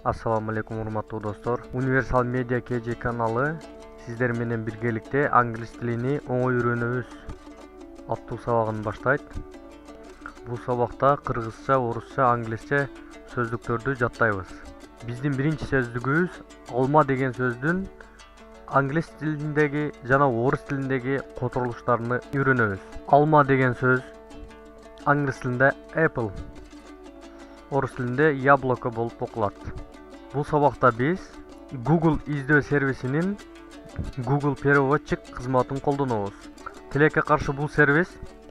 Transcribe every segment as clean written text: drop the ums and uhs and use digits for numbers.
Assalamu alaikum урматтуу достор. Универсал медиа KG каналы сиздер менен биргеликте англис тилини оңой үйрөнөбүз аттуу сабагын баштайт. Бул сабакта кыргызча, орусча, англисче сөздүктөрдү жаттайбыз. Биздин биринчи сөздүгүбүз алма деген сөздүн англис тилиндеги жана орус тилиндеги которулуштарын үйрөнөбүз. Алма деген сөз англис тилинде apple, орус тилинде яблоко болуп окулат. Бул сабакта биз Google издөө сервисинин Google переводчик кызматын колдонобуз. Тилекке каршы бул сервис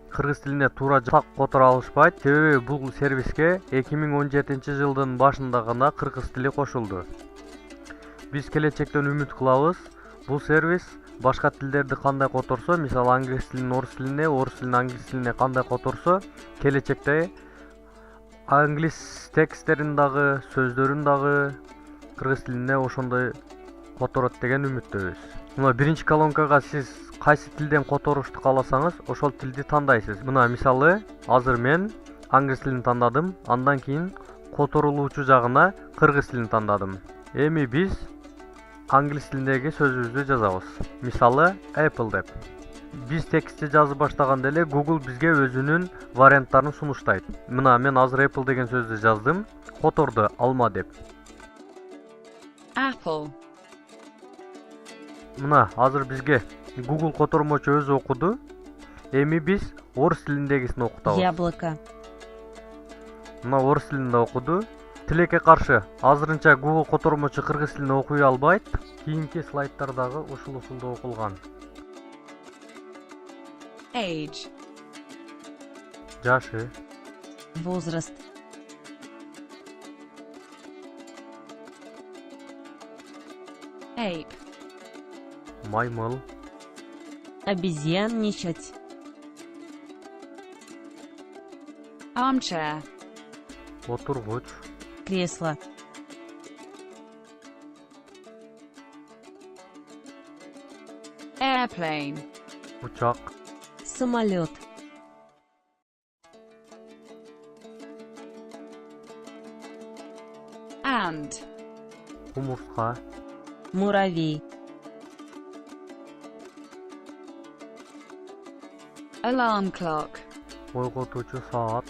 кыргыз тилине туура так которо алышпайт. Себеби бул сервиске 2017-жылдын башында гана кыргыз тили кошулду. Биз келечектен үмүт кылабыз. Бул сервис башка тилдерди кандай которсо, мисалы англис тилин орус тилине, орус тилин англис тилине кандай которсо, келечекте англис тексттерин дагы, сөздөрүн дагы кыргыз тилине ошондой которот деген үмүттөбүз. Мына биринчи колонкага сиз кайсы тилден которушту кааласаңыз, ошол тилди тандайсыз. Мына мисалы азыр мен англис тилин тандадым, андан кийин которулуучу жагына кыргыз тилин тандадым. Эми биз англис тилиндеги сөзүбүздү жазабыз. Мисалы apple деп. Биз текстти жазып баштаганда эле Google бизге өзүнүн варианттарын сунуштайт. Мына мен азыр apple деген сөздү жаздым, которду алма деп. Apple. Мына азыр бизге Google котормочу өзү окуду. Эми биз орус тилиндегисин окутабыз. Яблоко. Мына орус тилинде окуду. Тилекке каршы азырынча Google котормочу кыргыз тилинде окуй албайт. Кийинки слайдтардагы ушул усулда окулган. Age. Жашы, Возраст. Ape. маймыл, Обезьянничать. Armchair. отургуч, Кресло. Airplane. учак, Самолет. Ant. кумурска, Муравей. Alarm clock. ойготуучу саат,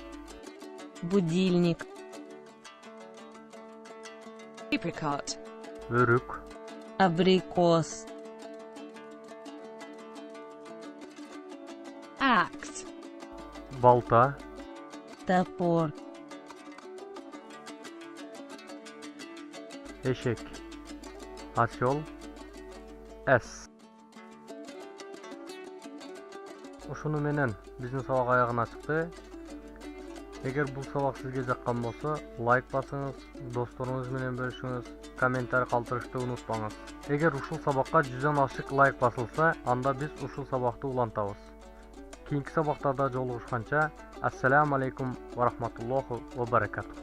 Будильник. Apricot. өрүк, Абрикос. Axe. балта, Топор. эшек, осел, эс. Ушуну менен биздин сабак аягына чыкты. Эгер бул сабак сизге жаккан болсо, лайк басыңыз, досторуңуз менен бөлүшүңүз, комментарий калтырышты унутпаңыз. Эгер ушул сабакка 100дөн ашык лайк басылса, анда биз ушул сабакты улантабыз. Кийинки сабактарда жолугушканча, ассаламу алейкум ва рахматуллахи ва баракатух.